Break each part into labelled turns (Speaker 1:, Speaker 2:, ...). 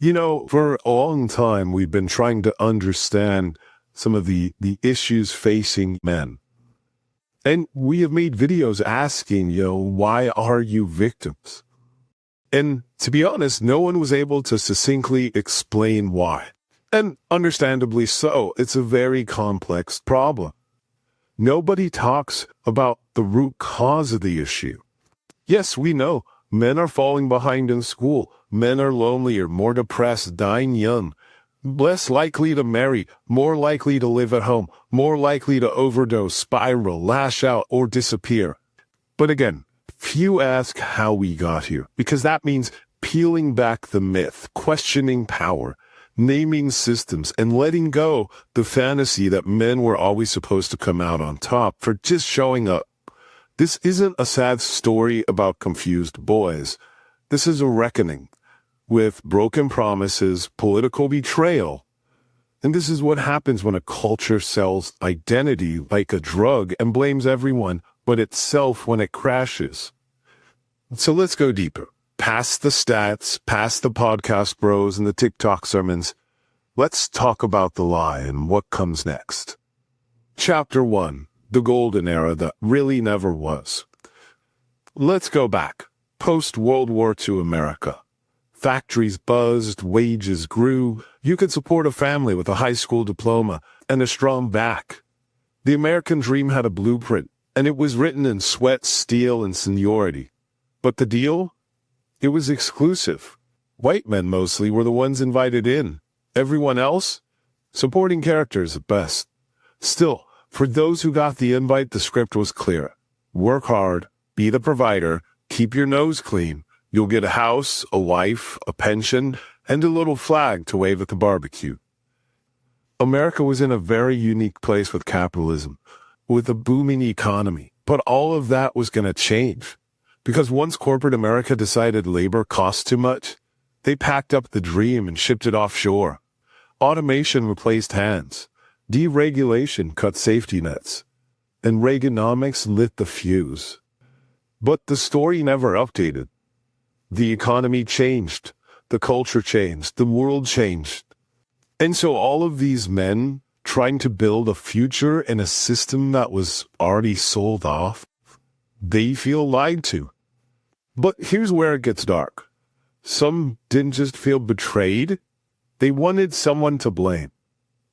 Speaker 1: For a long time, we've been trying to understand some of the issues facing men. And we have made videos asking, why are you victims? And to be honest, no one was able to succinctly explain why. And understandably so, it's a very complex problem. Nobody talks about the root cause of the issue. Yes, we know men are falling behind in school. Men are lonelier, more depressed, dying young, less likely to marry, more likely to live at home, more likely to overdose, spiral, lash out, or disappear. But again, few ask how we got here, because that means peeling back the myth, questioning power, naming systems, and letting go the fantasy that men were always supposed to come out on top for just showing up. This isn't a sad story about confused boys. This is a reckoning with broken promises, political betrayal. And this is what happens when a culture sells identity like a drug and blames everyone but itself when it crashes. So let's go deeper. Past the stats, past the podcast bros and the TikTok sermons. Let's talk about the lie and what comes next. Chapter 1. The golden era that really never was. Let's go back. Post-World War II America. Factories buzzed, wages grew. You could support a family with a high school diploma and a strong back. The American dream had a blueprint, and it was written in sweat, steel, and seniority. But the deal? It was exclusive. White men mostly were the ones invited in. Everyone else? Supporting characters at best. Still, for those who got the invite, the script was clear. Work hard, be the provider, keep your nose clean. You'll get a house, a wife, a pension, and a little flag to wave at the barbecue. America was in a very unique place with capitalism, with a booming economy. But all of that was going to change. Because once corporate America decided labor cost too much, they packed up the dream and shipped it offshore. Automation replaced hands. Deregulation cut safety nets. And Reaganomics lit the fuse. But the story never updated. The economy changed. The culture changed. The world changed. And so all of these men trying to build a future in a system that was already sold off, they feel lied to. But here's where it gets dark. Some didn't just feel betrayed. They wanted someone to blame.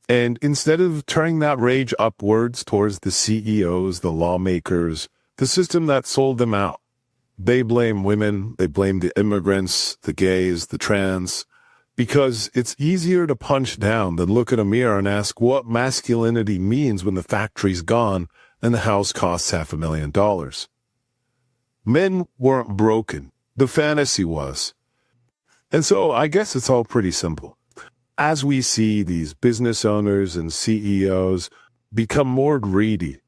Speaker 1: And instead of turning that rage upwards towards the CEOs, the lawmakers, the system that sold them out, they blame women, they blame the immigrants, the gays, the trans, because it's easier to punch down than look at a mirror and ask what masculinity means when the factory's gone and the house costs $500,000. Men weren't broken. The fantasy was. And so I guess it's all pretty simple. As we see these business owners and CEOs become more greedy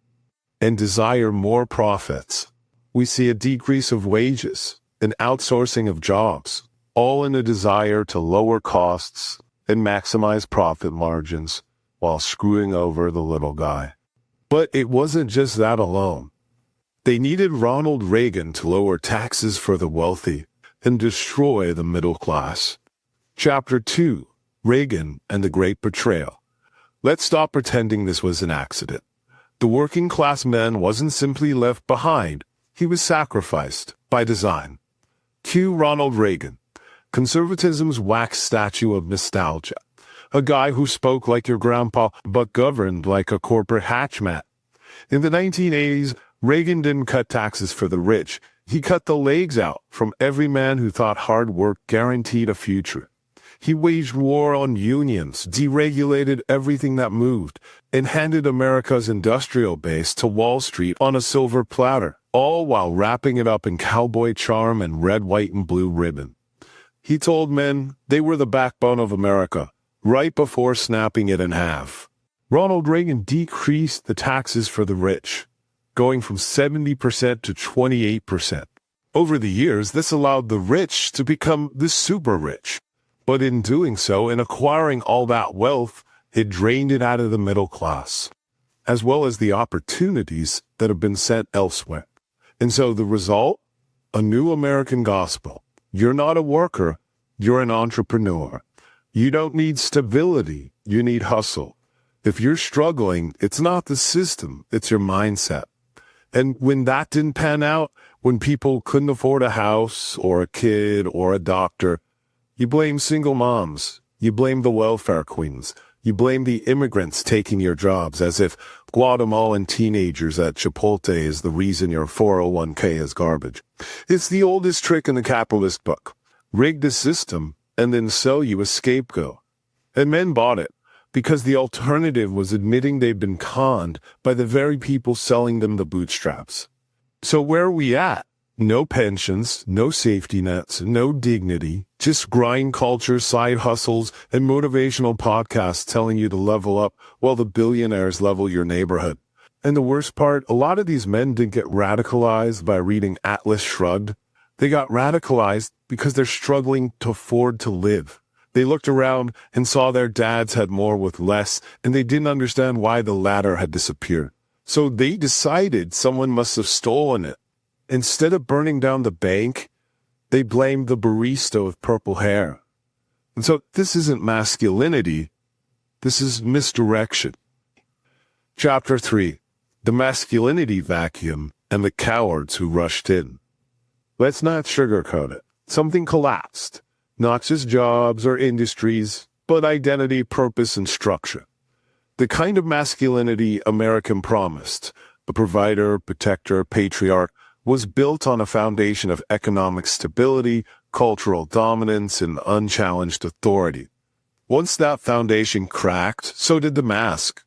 Speaker 1: and desire more profits, we see a decrease of wages, an outsourcing of jobs, all in a desire to lower costs and maximize profit margins while screwing over the little guy. But it wasn't just that alone. They needed Ronald Reagan to lower taxes for the wealthy and destroy the middle class. Chapter 2. Reagan and the Great Betrayal. Let's stop pretending this was an accident. The working class man wasn't simply left behind. He was sacrificed by design. Cue Ronald Reagan, conservatism's wax statue of nostalgia. A guy who spoke like your grandpa but governed like a corporate hatchmat. In the 1980s, Reagan didn't cut taxes for the rich. He cut the legs out from every man who thought hard work guaranteed a future. He waged war on unions, deregulated everything that moved, and handed America's industrial base to Wall Street on a silver platter, all while wrapping it up in cowboy charm and red, white, and blue ribbon. He told men they were the backbone of America, right before snapping it in half. Ronald Reagan decreased the taxes for the rich, going from 70% to 28%. Over the years, this allowed the rich to become the super rich. But in doing so, in acquiring all that wealth, it drained it out of the middle class, as well as the opportunities that have been sent elsewhere. And so the result? A new American gospel. You're not a worker, you're an entrepreneur. You don't need stability. You need hustle. If you're struggling, it's not the system, it's your mindset. And when that didn't pan out, when people couldn't afford a house or a kid or a doctor, you blame single moms. You blame the welfare queens. You blame the immigrants taking your jobs as if Guatemalan teenagers at Chipotle is the reason your 401k is garbage. It's the oldest trick in the capitalist book. Rig the system and then sell you a scapegoat. And men bought it because the alternative was admitting they'd been conned by the very people selling them the bootstraps. So where are we at? No pensions, no safety nets, no dignity, just grind culture, side hustles, and motivational podcasts telling you to level up while the billionaires level your neighborhood. And the worst part, a lot of these men didn't get radicalized by reading Atlas Shrugged. They got radicalized because they're struggling to afford to live. They looked around and saw their dads had more with less, and they didn't understand why the latter had disappeared. So they decided someone must have stolen it. Instead of burning down the bank, they blamed the barista with purple hair. And so this isn't masculinity, this is misdirection. Chapter 3. The Masculinity Vacuum and the Cowards Who Rushed In. Let's not sugarcoat it. Something collapsed. Not just jobs or industries, but identity, purpose, and structure. The kind of masculinity American promised, a provider, protector, patriarch, was built on a foundation of economic stability, cultural dominance, and unchallenged authority. Once that foundation cracked, so did the mask.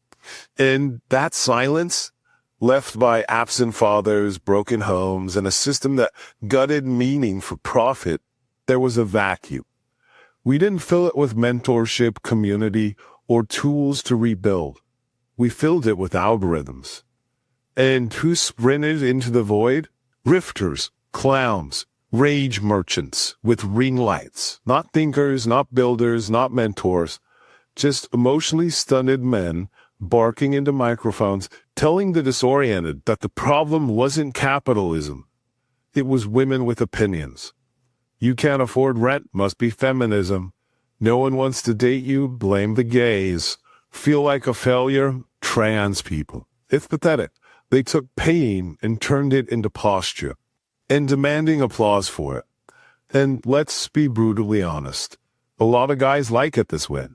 Speaker 1: And that silence, left by absent fathers, broken homes, and a system that gutted meaning for profit, there was a vacuum. We didn't fill it with mentorship, community, or tools to rebuild. We filled it with algorithms. And who sprinted into the void? Rifters, clowns, rage merchants with ring lights. Not thinkers, not builders, not mentors. Just emotionally stunted men barking into microphones, telling the disoriented that the problem wasn't capitalism. It was women with opinions. You can't afford rent, must be feminism. No one wants to date you, blame the gays. Feel like a failure, trans people. It's pathetic. They took pain and turned it into posture, and demanding applause for it. And let's be brutally honest. A lot of guys like it this way.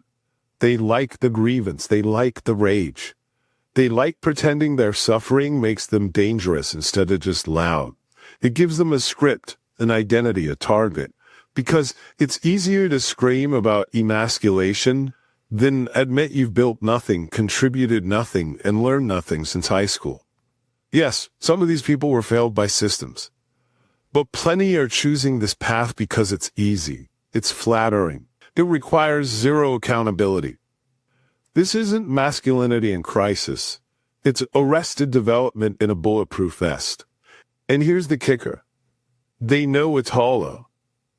Speaker 1: They like the grievance. They like the rage. They like pretending their suffering makes them dangerous instead of just loud. It gives them a script, an identity, a target. Because it's easier to scream about emasculation than admit you've built nothing, contributed nothing, and learned nothing since high school. Yes, some of these people were failed by systems. But plenty are choosing this path because it's easy. It's flattering. It requires zero accountability. This isn't masculinity in crisis. It's arrested development in a bulletproof vest. And here's the kicker. They know it's hollow.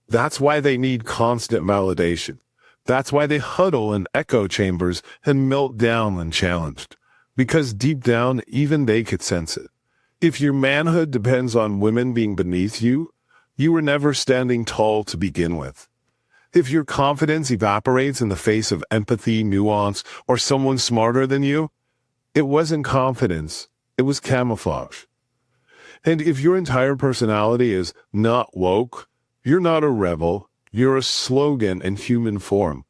Speaker 1: That's why they need constant validation. That's why they huddle in echo chambers and melt down when challenged. Because deep down, even they could sense it. If your manhood depends on women being beneath you, you were never standing tall to begin with. If your confidence evaporates in the face of empathy, nuance, or someone smarter than you, it wasn't confidence, it was camouflage. And if your entire personality is not woke, you're not a rebel, you're a slogan in human form.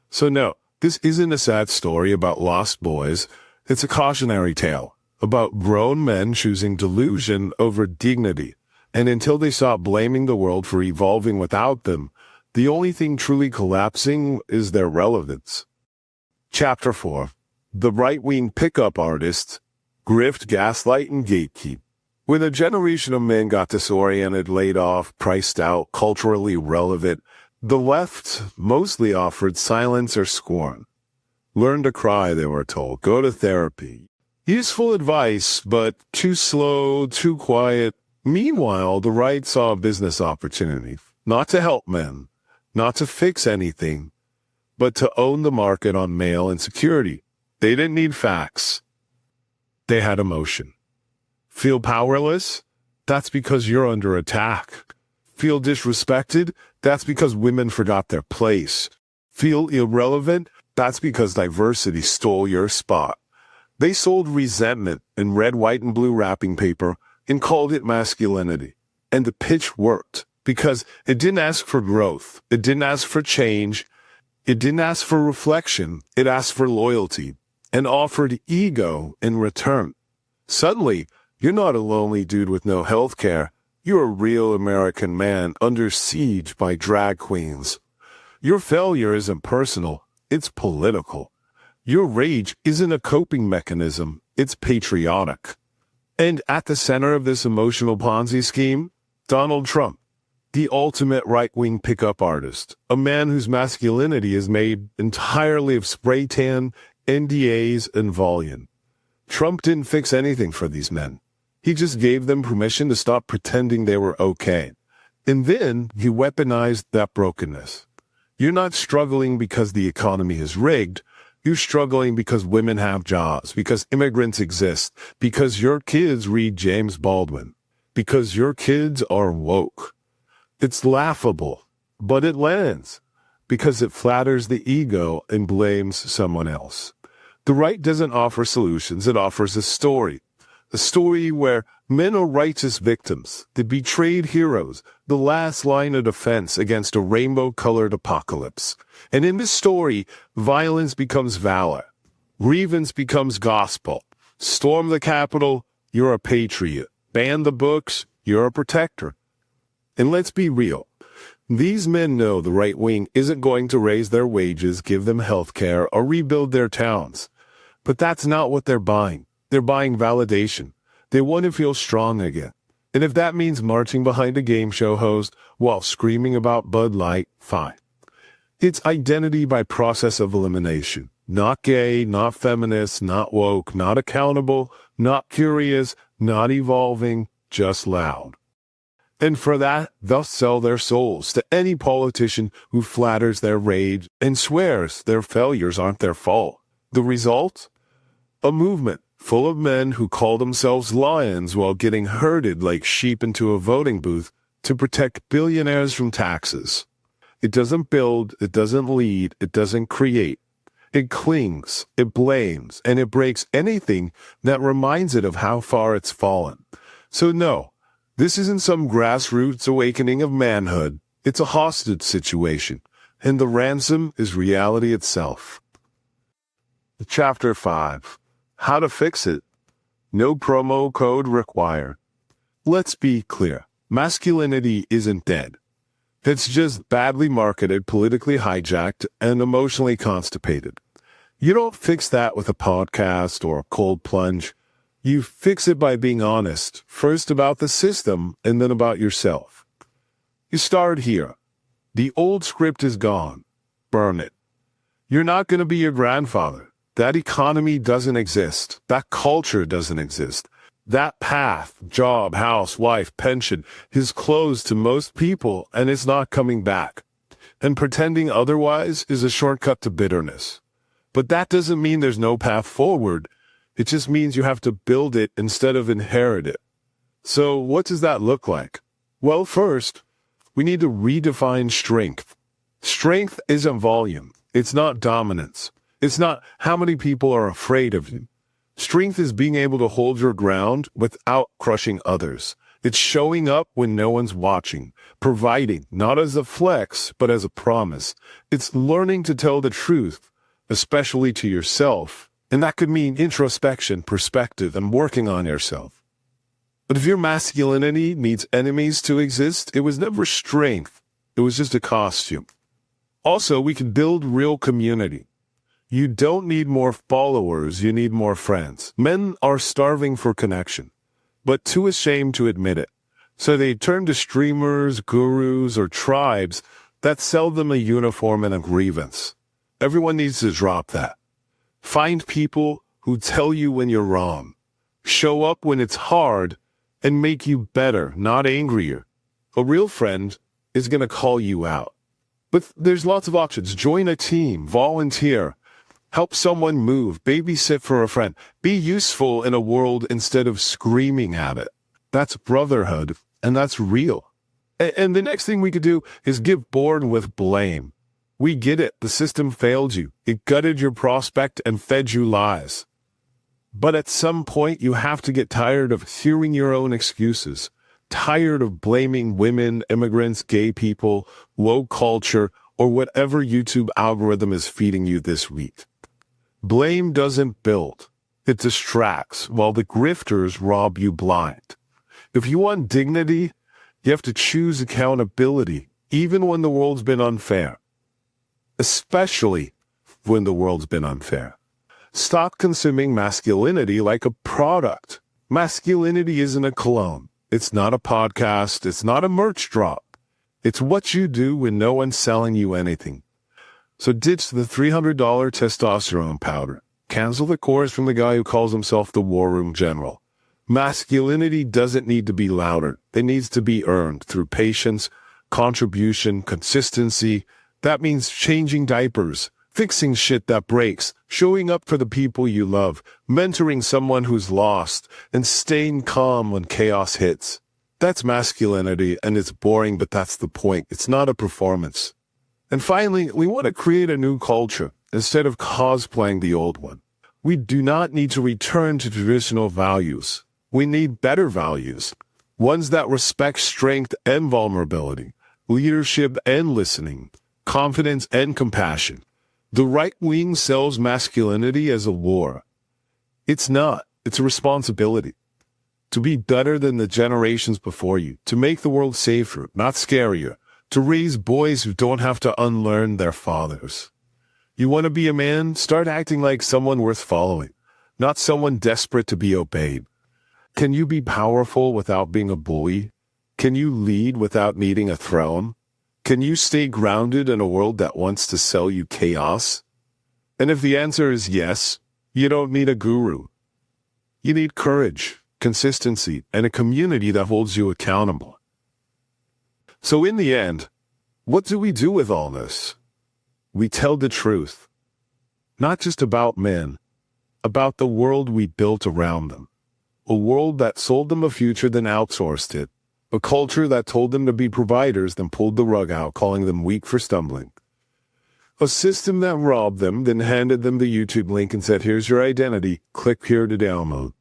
Speaker 1: So no, this isn't a sad story about lost boys. It's a cautionary tale about grown men choosing delusion over dignity. And until they stop blaming the world for evolving without them, the only thing truly collapsing is their relevance. Chapter 4. The right-wing pickup artists, grift, gaslight, and gatekeep. When a generation of men got disoriented, laid off, priced out, culturally irrelevant, the left mostly offered silence or scorn. Learn to cry, they were told. Go to therapy. Useful advice, but too slow, too quiet. Meanwhile, the right saw a business opportunity. Not to help men, not to fix anything, but to own the market on male insecurity. They didn't need facts. They had emotion. Feel powerless? That's because you're under attack. Feel disrespected? That's because women forgot their place. Feel irrelevant? That's because diversity stole your spot. They sold resentment in red, white, and blue wrapping paper and called it masculinity. And the pitch worked because it didn't ask for growth. It didn't ask for change. It didn't ask for reflection. It asked for loyalty and offered ego in return. Suddenly, you're not a lonely dude with no health care. You're a real American man under siege by drag queens. Your failure isn't personal. It's political. Your rage isn't a coping mechanism. It's patriotic. And at the center of this emotional Ponzi scheme, Donald Trump, the ultimate right-wing pickup artist, a man whose masculinity is made entirely of spray tan, NDAs, and volume. Trump didn't fix anything for these men. He just gave them permission to stop pretending they were okay. And then he weaponized that brokenness. You're not struggling because the economy is rigged. You're struggling because women have jobs, because immigrants exist, because your kids read James Baldwin, because your kids are woke. It's laughable, but it lands, because it flatters the ego and blames someone else. The right doesn't offer solutions, it offers a story where men are righteous victims, the betrayed heroes, the last line of defense against a rainbow-colored apocalypse. And in this story, violence becomes valor. Grievance becomes gospel. Storm the Capitol, you're a patriot. Ban the books, you're a protector. And let's be real. These men know the right wing isn't going to raise their wages, give them health care, or rebuild their towns. But that's not what they're buying. They're buying validation. They want to feel strong again. And if that means marching behind a game show host while screaming about Bud Light, fine. It's identity by process of elimination. Not gay, not feminist, not woke, not accountable, not curious, not evolving, just loud. And for that, they'll sell their souls to any politician who flatters their rage and swears their failures aren't their fault. The result? A movement full of men who call themselves lions while getting herded like sheep into a voting booth to protect billionaires from taxes. It doesn't build, it doesn't lead, it doesn't create. It clings, it blames, and it breaks anything that reminds it of how far it's fallen. So no, this isn't some grassroots awakening of manhood. It's a hostage situation, and the ransom is reality itself. Chapter 5. How to fix it. No promo code required. Let's be clear. Masculinity isn't dead. It's just badly marketed, politically hijacked, and emotionally constipated. You don't fix that with a podcast or a cold plunge. You fix it by being honest, first about the system and then about yourself. You start here. The old script is gone. Burn it. You're not going to be your grandfather. That economy doesn't exist. That culture doesn't exist. That path, job, house, wife, pension is closed to most people and it's not coming back. And pretending otherwise is a shortcut to bitterness. But that doesn't mean there's no path forward. It just means you have to build it instead of inherit it. So what does that look like? Well, first, we need to redefine strength. Strength isn't volume. It's not dominance. It's not how many people are afraid of you. Strength is being able to hold your ground without crushing others. It's showing up when no one's watching, providing, not as a flex, but as a promise. It's learning to tell the truth, especially to yourself. And that could mean introspection, perspective, and working on yourself. But if your masculinity needs enemies to exist, it was never strength. It was just a costume. Also, we can build real community. You don't need more followers, you need more friends. Men are starving for connection, but too ashamed to admit it. So they turn to streamers, gurus, or tribes that sell them a uniform and a grievance. Everyone needs to drop that. Find people who tell you when you're wrong. Show up when it's hard and make you better, not angrier. A real friend is going to call you out. But there's lots of options. Join a team, volunteer, help someone move, babysit for a friend. Be useful in a world instead of screaming at it. That's brotherhood, and that's real. And the next thing we could do is get bored with blame. We get it. The system failed you. It gutted your prospect and fed you lies. But at some point, you have to get tired of hearing your own excuses, tired of blaming women, immigrants, gay people, woke culture, or whatever YouTube algorithm is feeding you this week. Blame doesn't build. It distracts, while the grifters rob you blind. If you want dignity, you have to choose accountability, even when the world's been unfair. Especially when the world's been unfair. Stop consuming masculinity like a product. Masculinity isn't a cologne. It's not a podcast. It's not a merch drop. It's what you do when no one's selling you anything. So ditch the $300 testosterone powder. Cancel the course from the guy who calls himself the War Room General. Masculinity doesn't need to be louder. It needs to be earned through patience, contribution, consistency. That means changing diapers, fixing shit that breaks, showing up for the people you love, mentoring someone who's lost, and staying calm when chaos hits. That's masculinity, and it's boring, but that's the point. It's not a performance. And finally, we want to create a new culture instead of cosplaying the old one. We do not need to return to traditional values. We need better values, ones that respect strength and vulnerability, leadership and listening, confidence and compassion. The right wing sells masculinity as a war. It's not. It's a responsibility. To be better than the generations before you, to make the world safer, not scarier, to raise boys who don't have to unlearn their fathers. You want to be a man? Start acting like someone worth following, not someone desperate to be obeyed. Can you be powerful without being a bully? Can you lead without needing a throne? Can you stay grounded in a world that wants to sell you chaos? And if the answer is yes, you don't need a guru. You need courage, consistency, and a community that holds you accountable. So in the end, what do we do with all this? We tell the truth. Not just about men, about the world we built around them. A world that sold them a future then outsourced it. A culture that told them to be providers then pulled the rug out, calling them weak for stumbling. A system that robbed them then handed them the YouTube link and said, here's your identity, click here to download.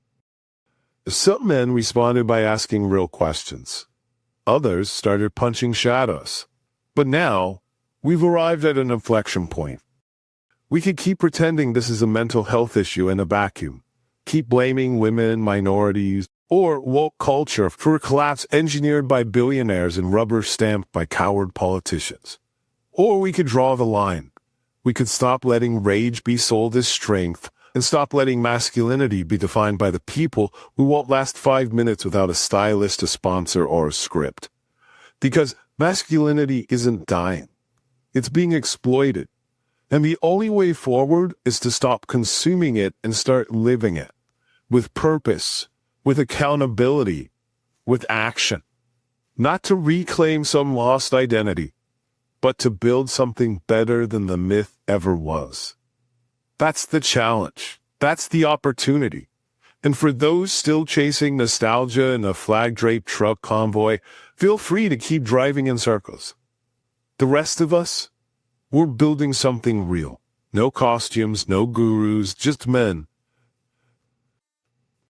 Speaker 1: Some men responded by asking real questions. Others started punching shadows. But now, we've arrived at an inflection point. We could keep pretending this is a mental health issue in a vacuum. Keep blaming women, minorities, or woke culture for a collapse engineered by billionaires and rubber-stamped by coward politicians. Or we could draw the line. We could stop letting rage be sold as strength and stop letting masculinity be defined by the people who won't last 5 minutes without a stylist, a sponsor, or a script. Because masculinity isn't dying. It's being exploited. And the only way forward is to stop consuming it and start living it. With purpose, with accountability, with action. Not to reclaim some lost identity, but to build something better than the myth ever was. That's the challenge. That's the opportunity. And for those still chasing nostalgia in a flag-draped truck convoy, feel free to keep driving in circles. The rest of us, we're building something real. No costumes, no gurus, just men